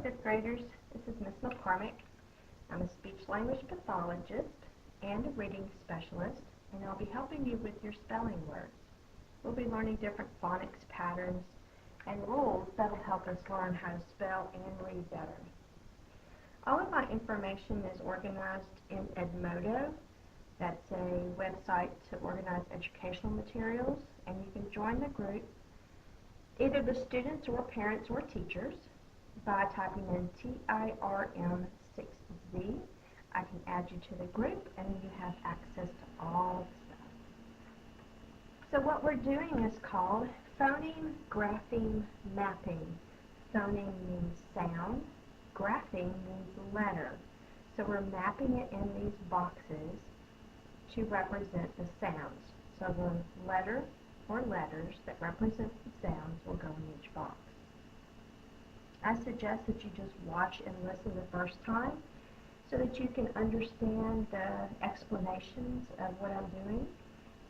fifth graders. This is Miss McCormick. I'm a speech-language pathologist and a reading specialist, and I'll be helping you with your spelling words. We'll be learning different phonics patterns and rules that will help us learn how to spell and read better. All of my information is organized in Edmodo. That's a website to organize educational materials, and you can join the group, either the students or parents or teachers, by typing in TIRM6Z. I can add you to the group, and you have access to all the stuff. So what we're doing is called phoneme grapheme mapping. Phoneme means sound, grapheme means letter. So we're mapping it in these boxes to represent the sounds. So the letter or letters that represent the sounds will go in each box. I suggest that you just watch and listen the first time so that you can understand the explanations of what I'm doing.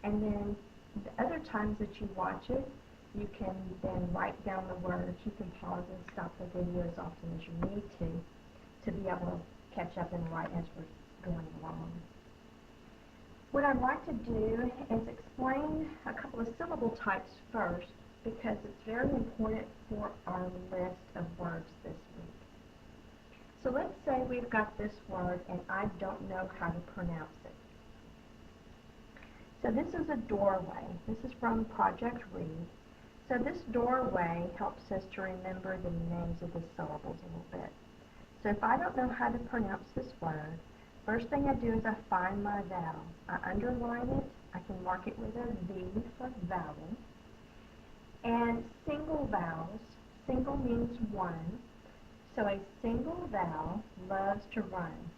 And then the other times that you watch it, you can then write down the words. You can pause and stop the video as often as you need to be able to catch up and write as we're going along. What I'd like to do is explain a couple of syllable types first, because it's very important for our list of words this week. So let's say we've got this word and I don't know how to pronounce it. So this is a doorway. This is from Project Read. So this doorway helps us to remember the names of the syllables a little bit. So if I don't know how to pronounce this word, first thing I do is I find my vowel. I underline it. I can mark it with a V for vowel. And single vowels, single means one, so a single vowel loves to run.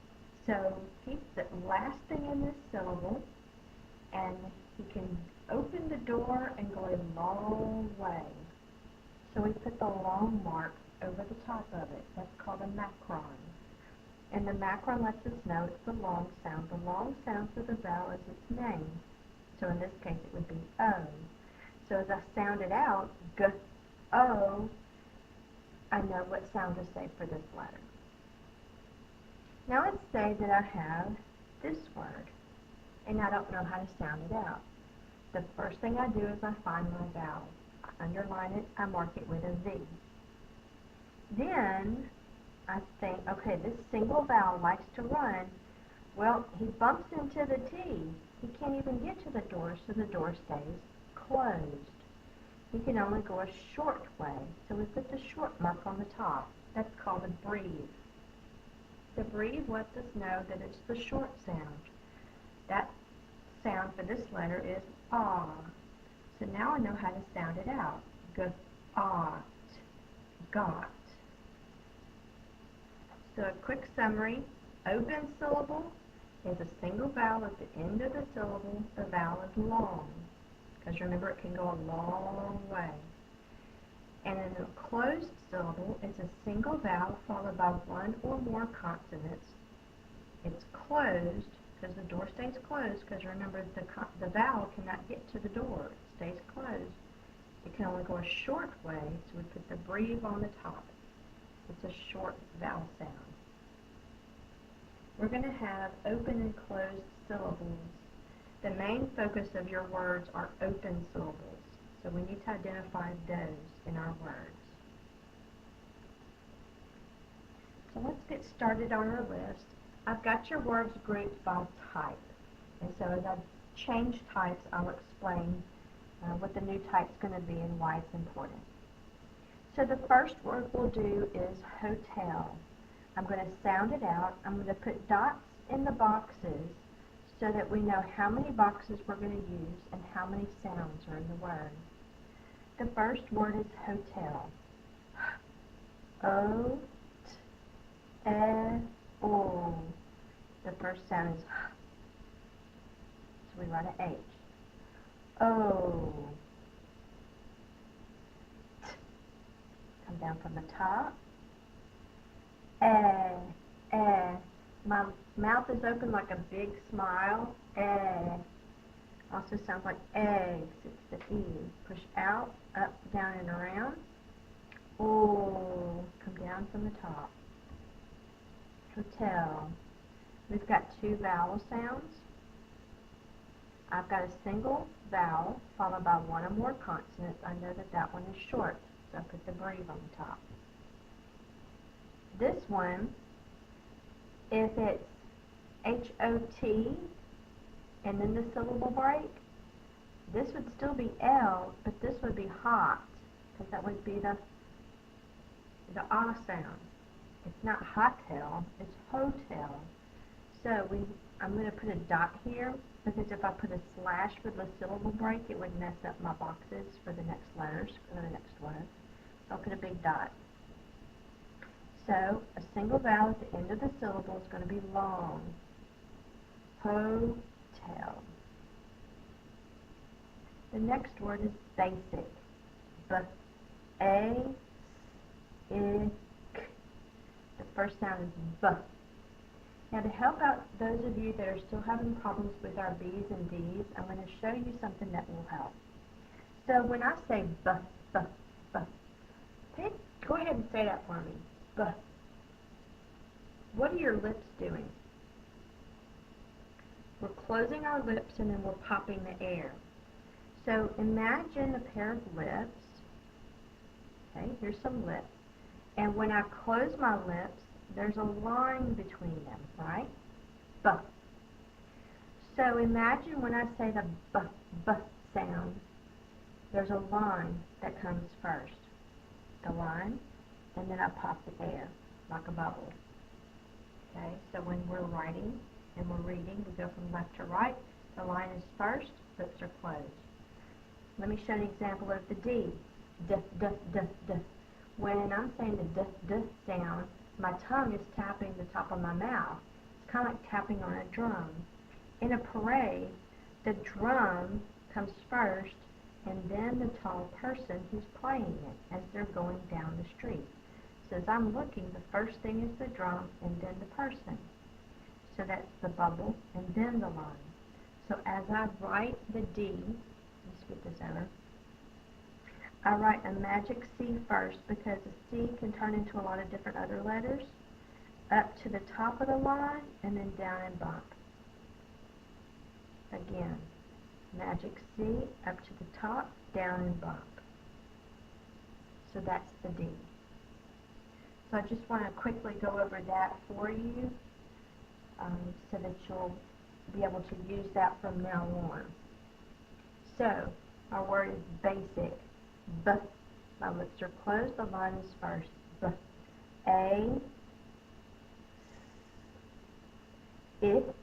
So he's the last thing in this syllable, and he can open the door and go a long way. So we put the long mark over the top of it. That's called a macron. And the macron lets us know it's the long sound. The long sound for the vowel is its name. So in this case it would be O. So as I sound it out, G-O, I know what sound to say for this letter. Now let's say that I have this word, and I don't know how to sound it out. The first thing I do is I find my vowel. I underline it, I mark it with a V. Then I think, okay, this single vowel likes to run. Well, he bumps into the T. He can't even get to the door, so the door stays closed. He can only go a short way, so we put the short mark on the top. That's called a breathe. The breathe lets us know that it's the short sound. That sound for this letter is ah. So now I know how to sound it out. G-ought, got. So a quick summary: open syllable is a single vowel at the end of the syllable. The vowel is long, because remember it can go a long way. And in a closed syllable, it's a single vowel followed by one or more consonants. It's closed because the door stays closed, because remember the vowel cannot get to the door. It stays closed. It can only go a short way, so we put the breathe on the top. It's a short vowel sound. We're going to have open and closed syllables. The main focus of your words are open syllables, so we need to identify those in our words. So let's get started on our list. I've got your words grouped by type, and so as I change types, I'll explain what the new type is going to be and why it's important. So the first word we'll do is hotel. I'm going to sound it out. I'm going to put dots in the boxes so that we know how many boxes we're going to use and how many sounds are in the word. The first word is hotel. O-T-E-O. The first sound is so we write an H. O. T. Come down from the top. My mouth is open like a big smile. Also sounds like eggs. It's the E. Push out, up, down, and around. Oh, come down. down from the top. Hotel. We've got two vowel sounds. I've got a single vowel followed by one or more consonants. I know that that one is short, so I put the breve on the top. This one, if it's H-O-T and then the syllable break, this would still be L, but this would be hot, because that would be the ah sound. It's not hotel, it's hotel. So I'm going to put a dot here, because if I put a slash for the syllable break, it would mess up my boxes for the next letters, for the next word. So I'll put a big dot. So a single vowel at the end of the syllable is going to be long. Hotel. The next word is basic. B-A-I-C. The first sound is B. Now, to help out those of you that are still having problems with our B's and D's, I'm going to show you something that will help. So when I say B, B, B, go ahead and say that for me. B. What are your lips doing? We're closing our lips and then we're popping the air. So imagine a pair of lips. Okay, here's some lips. And when I close my lips, there's a line between them, right? B. So imagine when I say the B, B sound, there's a line that comes first. The line, and then I pop the air, like a bubble. Okay, so when we're writing and we're reading, we go from left to right. The line is first, lips are closed. Let me show an example of the D. D, D, D, D. When I'm saying the D, D sound, my tongue is tapping the top of my mouth. It's kind of like tapping on a drum. In a parade, the drum comes first, and then the tall person who's playing it as they're going down the street. So as I'm looking, the first thing is the drum and then the person. So that's the bubble and then the line. So as I write the D, let's get this over. I write a magic C first because a C can turn into a lot of different other letters. Up to the top of the line and then down and bump. Again, magic C, up to the top, down and bump. So that's the D. So I just want to quickly go over that for you so that you'll be able to use that from now on. So our word is basic. B. My lips are closed. The line is first. B. A. It.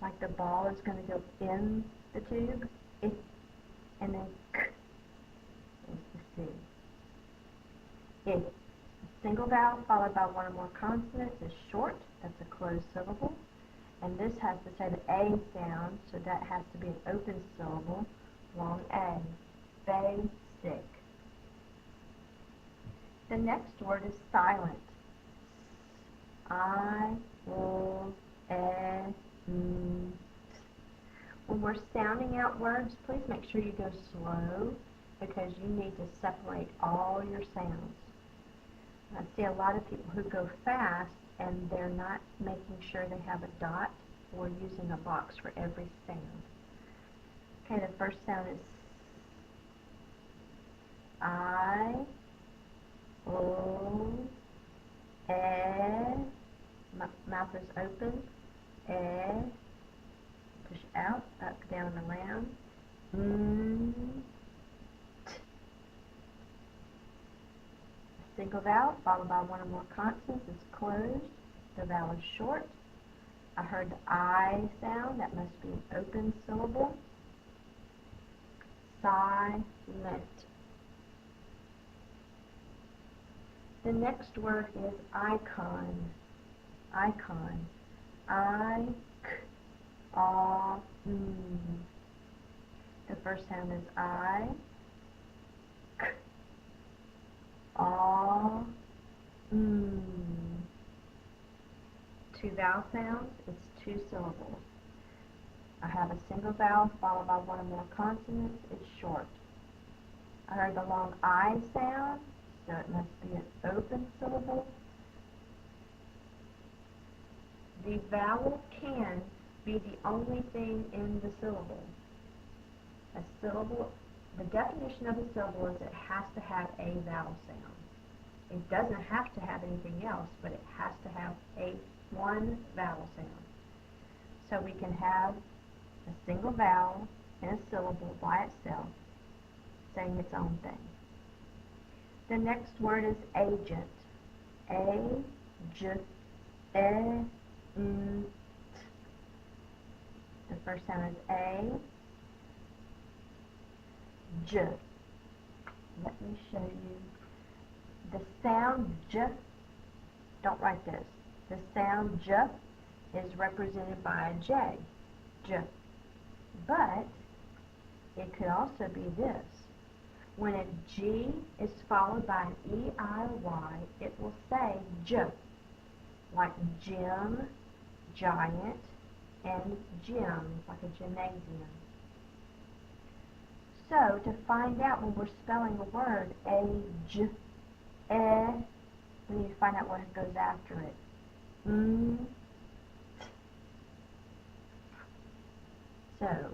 Like the ball is going to go in the tube. It. And then K is the C. It. A single vowel followed by one or more consonants is short. That's a closed syllable. And this has to say the A sound, so that has to be an open syllable. Long A. Basic. The next word is silent. When we're sounding out words, please make sure you go slow because you need to separate all your sounds. I see a lot of people who go fast and they're not making sure they have a dot or using a box for every sound. Okay, the first sound is I, O, E, mouth is open, E, push out, up, down, around, T. A single vowel followed by one or more consonants is closed. The vowel is short. I heard the I sound, that must be an open syllable. Silent. The next word is icon. Icon. I-C-O-N. The first sound is I. Two vowel sounds, it's two syllables. I have a single vowel followed by one or more consonants, it's short. I heard the long I sound, so it must be an open syllable, the vowel can be the only thing in the syllable. A syllable, the definition of a syllable is it has to have a vowel sound. It doesn't have to have anything else, but it has to have one vowel sound. So we can have a single vowel in a syllable by itself, saying its own thing. The next word is agent. A-J-E-N-T. The first sound is A, J. Let me show you. The sound J, don't write this. The sound J is represented by a J, J. But it could also be this. When a G is followed by an E-I-Y, it will say J, like gym, giant, and gym, like a gymnasium. So, to find out when we're spelling a word, A-J, we need to find out what goes after it. So,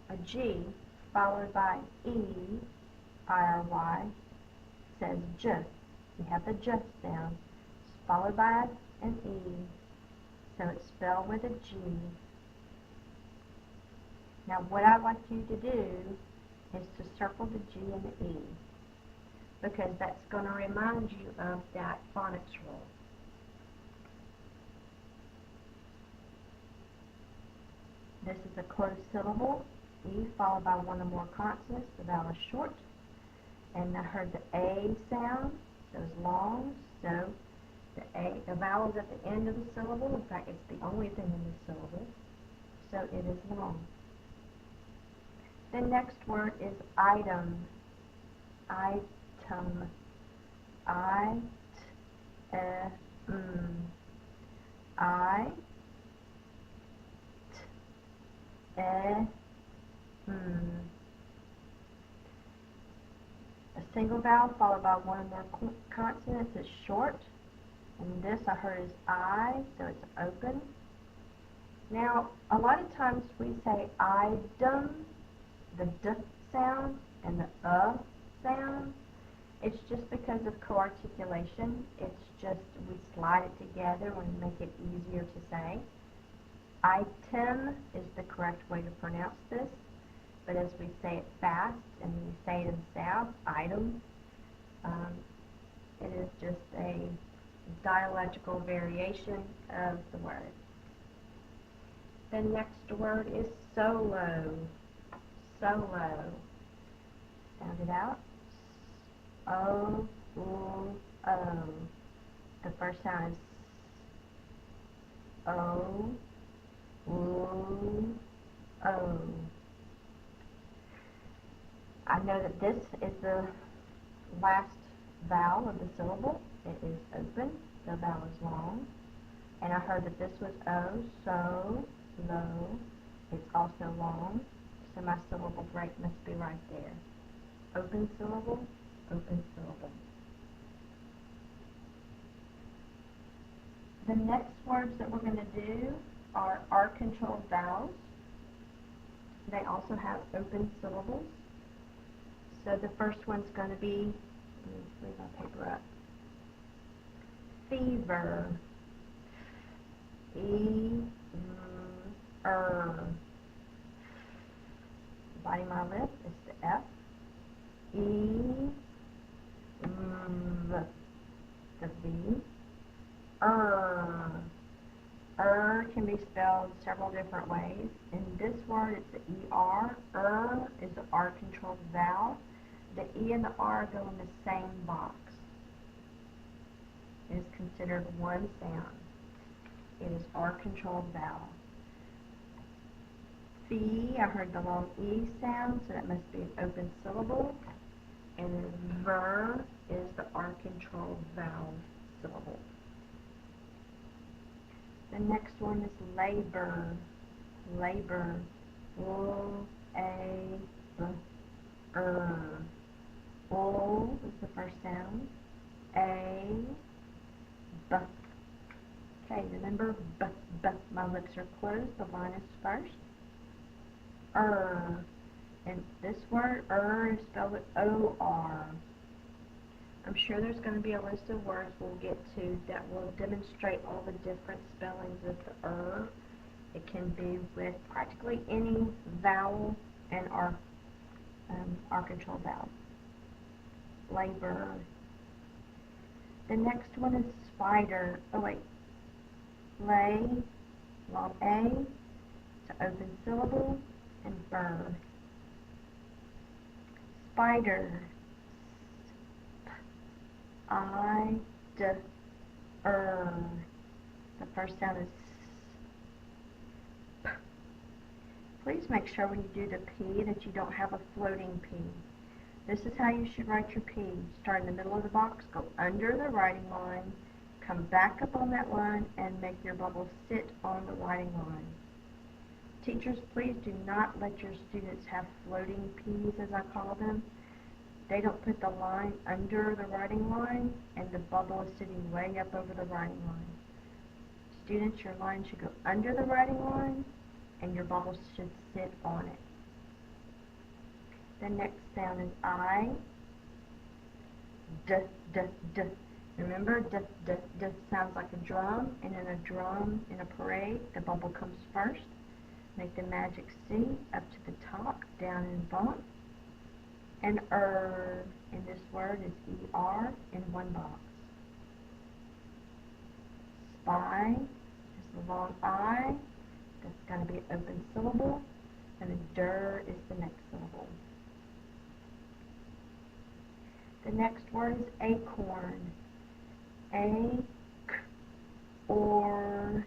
a G followed by E-I-R-Y says J. We have the J sound. It's followed by an E, so it's spelled with a G. Now what I'd like you to do is to circle the G and the E, because that's going to remind you of that phonics rule. This is a closed syllable, E followed by one or more consonants, the vowel is short. And I heard the A sound, so it's long, so the vowel is at the end of the syllable. In fact, it's the only thing in the syllable, so it is long. The next word is item. Item. A single vowel followed by one or more consonants is short. And this I heard is I, so it's open. Now, a lot of times we say item, the D sound and the sound. It's just because of co-articulation. It's just we slide it together and make it easier to say. Item is the correct way to pronounce this, but as we say it fast and we say it in the South, item, it is just a dialectical variation of the word. The next word is solo. Solo. Sound it out. O-O-O. The first sound is O-O-O. I know that this is the last vowel of the syllable. It is open. The vowel is long. And I heard that this was O, so, low. It's also long. So my syllable break must be right there. Open syllable, open syllable. The next words that we're going to do are R-controlled vowels. They also have open syllables. So the first one's going to be, let me leave my paper up. Fever. E-R. Biting my lip is the F. The V. Can be spelled several different ways. In this word, it's the E-R. Is the R-controlled vowel. The E and the R go in the same box. It is considered one sound. It is R-controlled vowel. Fee, I heard the long E sound, so that must be an open syllable. And ver is the R-controlled vowel syllable. The next one is labor. Labor. O-A-B-R. O is the first sound. A, B. Okay, remember B, B. My lips are closed. The line is first. And this word, is spelled with O-R. I'm sure there's going to be a list of words we'll get to that will demonstrate all the different spellings of the It can be with practically any vowel and our control vowel. Labor. The next one is spider. Oh wait. Lay, long A, to open syllable, and bird. Spider. I, D, The first sound is P. Please make sure when you do the P that you don't have a floating P. This is how you should write your P. Start in the middle of the box, go under the writing line, come back up on that line, and make your bubble sit on the writing line. Teachers, please do not let your students have floating P's, as I call them. They don't put the line under the writing line, and the bubble is sitting way up over the writing line. Students, your line should go under the writing line, and your bubble should sit on it. The next sound is I, D, D, D. Remember, D, D, D sounds like a drum, and in a drum, in a parade, the bubble comes first. Make the magic C up to the top, down and bump. And in this word is E-R in one box. Spy is the long I. That's going to be an open syllable. And the der is the next syllable. The next word is acorn. A, K, or,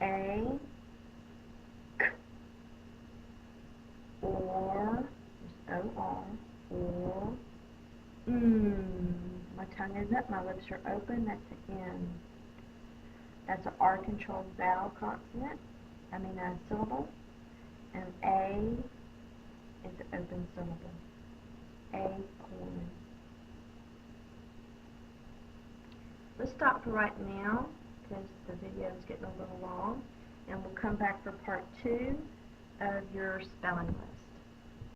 A, K, or, O-R, or, My tongue is up, my lips are open, that's an N. That's an R-controlled vowel consonant, a syllable. And A is the open syllable. Acorn. Let's stop for right now, because the video is getting a little long, and we'll come back for part 2 of your spelling list.